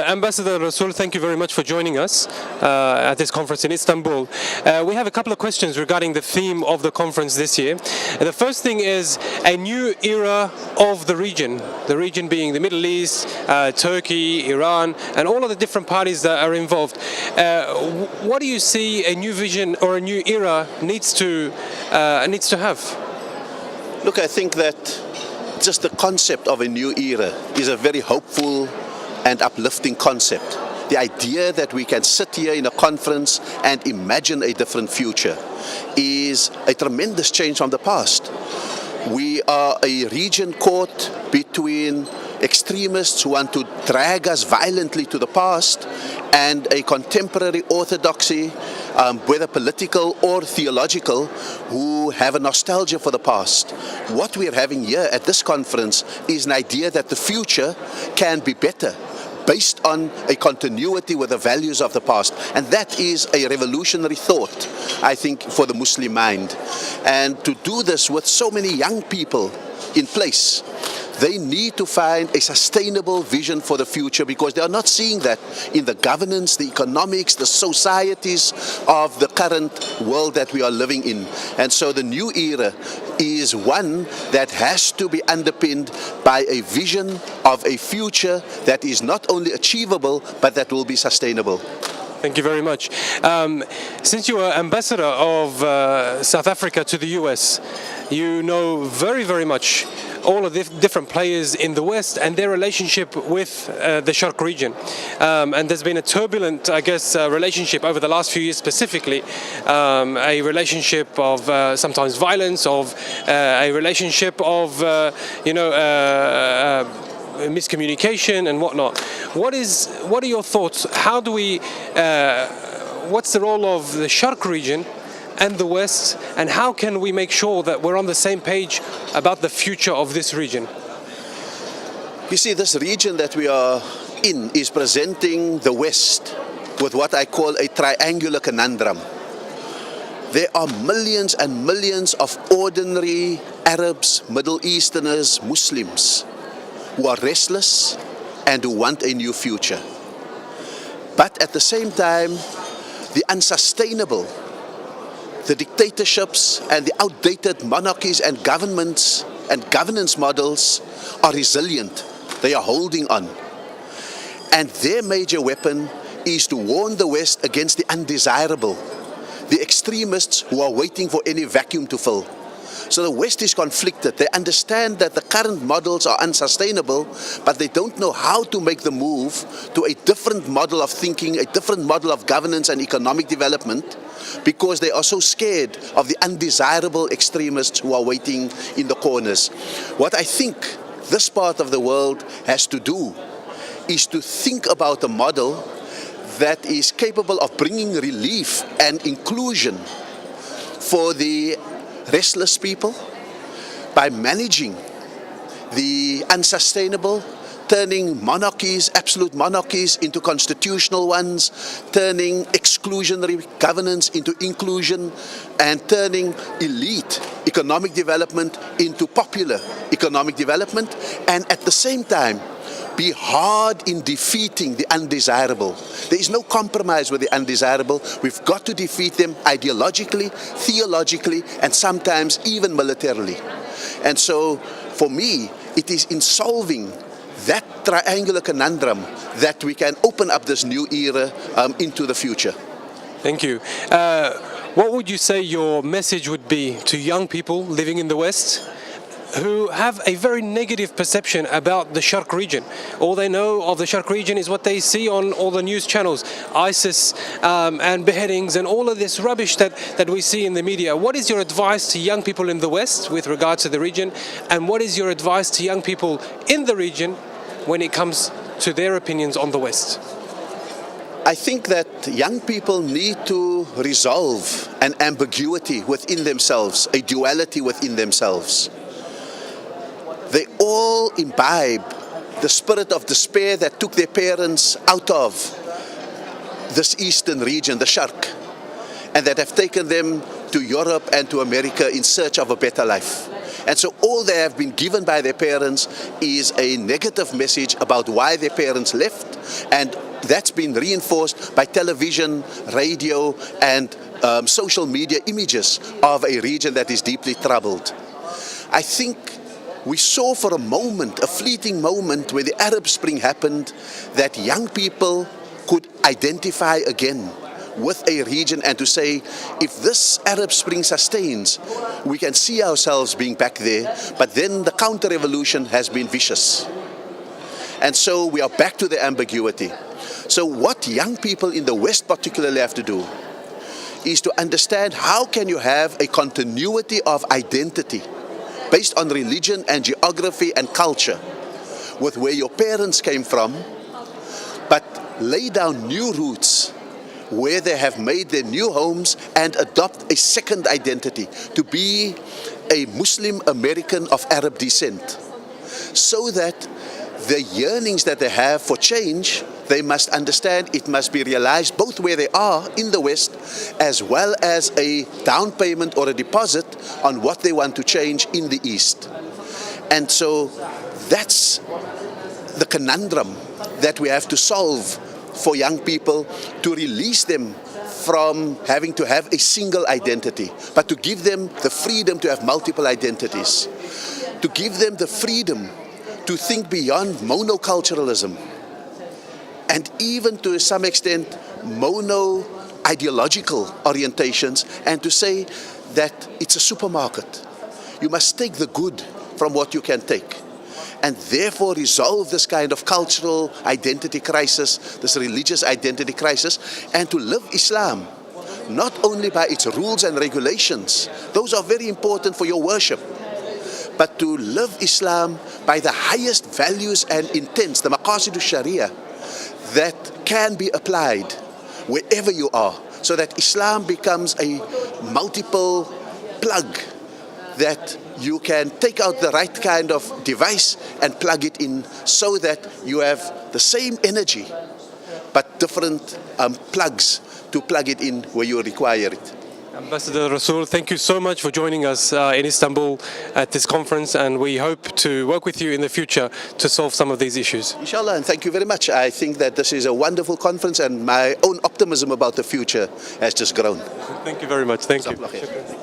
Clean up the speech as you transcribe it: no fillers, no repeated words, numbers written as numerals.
Ambassador Rasool, thank you very much for joining us at this conference in Istanbul. We have a couple of questions regarding the theme of the conference this year. The first thing is a new era of the region being the Middle East, Turkey, Iran, and all of the different parties that are involved. What do you see a new vision or a new era needs to have? Look, I think that just the concept of a new era is a very hopeful and uplifting concept. The idea that we can sit here in a conference and imagine a different future is a tremendous change from the past. We are a region caught between extremists who want to drag us violently to the past and a contemporary orthodoxy, whether political or theological, who have a nostalgia for the past. What we are having here at this conference is an idea that the future can be better, based on a continuity with the values of the past. And that is a revolutionary thought, I think, for the Muslim mind. And to do this with so many young people in place, they need to find a sustainable vision for the future, because they are not seeing that in the governance, the economics, the societies of the current world that we are living in. And so the new era is one that has to be underpinned by a vision of a future that is not only achievable, but that will be sustainable. Thank you very much. Since you are ambassador of South Africa to the US, you know very, very much all of the different players in the West and their relationship with the Sharq region. And there's been a turbulent, I guess, relationship over the last few years specifically, a relationship of sometimes violence, of a relationship of, miscommunication and whatnot. What are your thoughts? How do we, what's the role of the Sharq region and the West, and how can we make sure that we're on the same page about the future of this region? You see, this region that we are in is presenting the West with what I call a triangular conundrum. There are millions and millions of ordinary Arabs, Middle Easterners, Muslims who are restless and who want a new future. But at the same time, the unsustainable, the dictatorships and the outdated monarchies and governments and governance models are resilient. They are holding on. And their major weapon is to warn the West against the undesirable, the extremists who are waiting for any vacuum to fill. So the West is conflicted. They understand that the current models are unsustainable, but they don't know how to make the move to a different model of thinking, a different model of governance and economic development, because they are so scared of the undesirable extremists who are waiting in the corners. What I think this part of the world has to do is to think about a model that is capable of bringing relief and inclusion for the restless people by managing the unsustainable, turning monarchies, absolute monarchies, into constitutional ones, turning exclusionary governance into inclusion, and turning elite economic development into popular economic development, and at the same time be hard in defeating the undesirable. There is no compromise with the undesirable. We've got to defeat them ideologically, theologically, and sometimes even militarily. And so, for me, it is in solving that triangular conundrum that we can open up this new era into the future. Thank you. What would you say your message would be to young people living in the West who have a very negative perception about the Sharq region? All they know of the Sharq region is what they see on all the news channels, ISIS and beheadings and all of this rubbish that we see in the media. What is your advice to young people in the West with regards to the region, and what is your advice to young people in the region when it comes to their opinions on the West? I think that young people need to resolve an ambiguity within themselves, a duality within themselves. They all imbibe the spirit of despair that took their parents out of this eastern region, the Sharq, and that have taken them to Europe and to America in search of a better life. And so all they have been given by their parents is a negative message about why their parents left, and that's been reinforced by television, radio, and social media images of a region that is deeply troubled. I think we saw for a moment, a fleeting moment, when the Arab Spring happened, that young people could identify again with a region and to say, if this Arab Spring sustains, we can see ourselves being back there, but then the counter-revolution has been vicious. And so we are back to the ambiguity. So what young people in the West particularly have to do is to understand how can you have a continuity of identity based on religion and geography and culture with where your parents came from, but lay down new roots where they have made their new homes and adopt a second identity to be a Muslim American of Arab descent, so that the yearnings that they have for change, they must understand it must be realized both where they are in the West as well as a down payment or a deposit on what they want to change in the East. And so that's the conundrum that we have to solve for young people, to release them from having to have a single identity, but to give them the freedom to have multiple identities, to give them the freedom to think beyond monoculturalism and even to some extent mono-ideological orientations, and to say that it's a supermarket. You must take the good from what you can take, and therefore resolve this kind of cultural identity crisis, this religious identity crisis, and to live Islam not only by its rules and regulations, those are very important for your worship, but to live Islam by the highest values and intents, the maqasid sharia, that can be applied wherever you are, so that Islam becomes a multiple plug that you can take out the right kind of device and plug it in, so that you have the same energy but different plugs to plug it in where you require it. Ambassador Rasool, thank you so much for joining us in Istanbul at this conference, and we hope to work with you in the future to solve some of these issues. Inshallah, and thank you very much. I think that this is a wonderful conference, and my own optimism about the future has just grown. Thank you very much. Thank you.